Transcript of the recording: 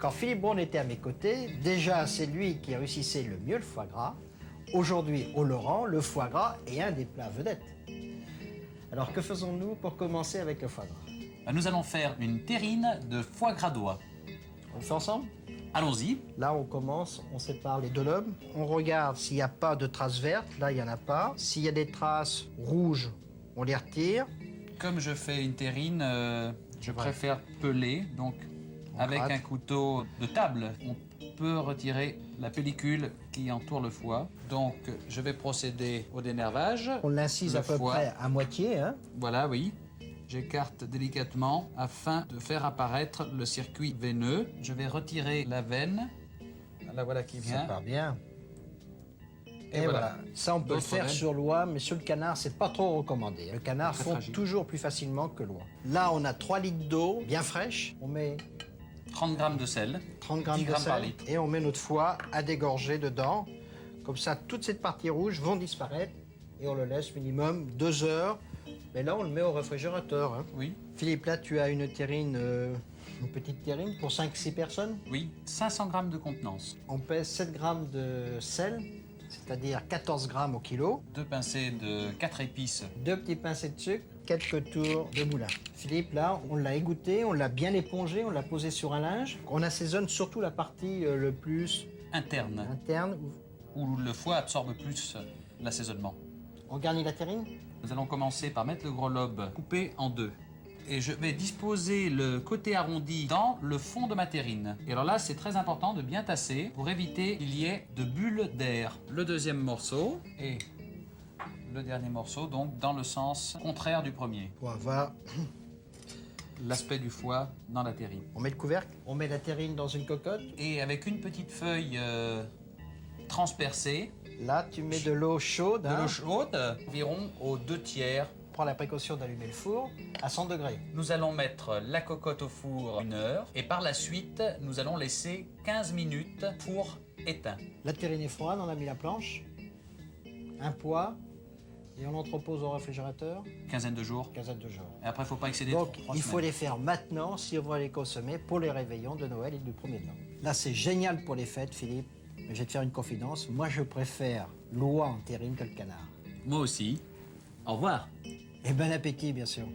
Quand Philippe Braun était à mes côtés, déjà c'est lui qui réussissait le mieux le foie gras. Aujourd'hui, au Laurent, le foie gras est un des plats vedettes. Alors que faisons-nous pour commencer avec le foie gras? Nous allons faire une terrine de foie gras d'oie. On le fait ensemble? Allons-y. Là, on commence, on sépare les deux lobes. On regarde s'il n'y a pas de traces vertes. Là, il n'y en a pas. S'il y a des traces rouges, on les retire. Comme je fais une terrine, je préfère peler. Donc, avec gratte. un couteau de table, on peut retirer la pellicule qui entoure le foie. Donc, je vais procéder au dénervage. On l'incise Le à peu foie. près à moitié. Hein. Voilà, oui. J'écarte délicatement afin de faire apparaître le circuit veineux. Je vais retirer la veine. La voilà qui Ça vient. part bien. Et voilà. Ça, on peut le D'autres faire veines. sur l'oie, mais sur le canard, c'est pas trop recommandé. Le canard Très fond fragile. toujours plus facilement que l'oie. Là, on a 3 litres d'eau bien fraîche. On met 30 grammes de sel. 30 grammes 10 de grammes par sel litre. et on met notre foie à dégorger dedans. Comme ça, toute cette partie rouge vont disparaître et on le laisse minimum 2 heures. Mais là, on le met au réfrigérateur. Hein. Oui, Philippe, là, tu as une terrine, une petite terrine pour 5-6 personnes. oui. 500 grammes de contenance. On pèse 7 grammes de sel, c'est-à-dire 14 grammes au kilo. 2 pincées de 4 épices. 2 petits pincées de sucre, quelques tours de moulin. Philippe, là, on l'a égoutté, on l'a bien épongé, on l'a posé sur un linge. On assaisonne surtout la partie le plus Interne, interne. où le foie absorbe plus l'assaisonnement. On garnit la terrine. Nous allons commencer par mettre le gros lobe coupé en 2. Et je vais disposer le côté arrondi dans le fond de ma terrine. Et alors là, c'est très important de bien tasser pour éviter qu'il y ait de bulles d'air. Le deuxième morceau et le dernier morceau, donc dans le sens contraire du premier. Pour avoir... L'aspect du foie dans la terrine. On met le couvercle, on met la terrine dans une cocotte. Et avec une petite feuille transpercée, Là, tu mets de l'eau chaude. de hein. l'eau chaude, environ aux 2/3. Prends la précaution d'allumer le four à 100 degrés. Nous allons mettre la cocotte au four 1 heure et par la suite, nous allons laisser 15 minutes four éteint. La terrine est froide, on a mis la planche, un poids, et on l'entrepose au réfrigérateur, Quinzaine de jours. quinzaine de jours. Et après, il ne faut pas excéder Donc, 3 il faut semaines. les faire maintenant si on veut les consommer pour les réveillons de Noël et du 1er de l'an. Là, c'est génial pour les fêtes, Philippe. Mais je vais te faire une confidence. Moi, je préfère l'oie en terrine que le canard. Moi aussi. Au revoir. Et bon appétit, bien sûr.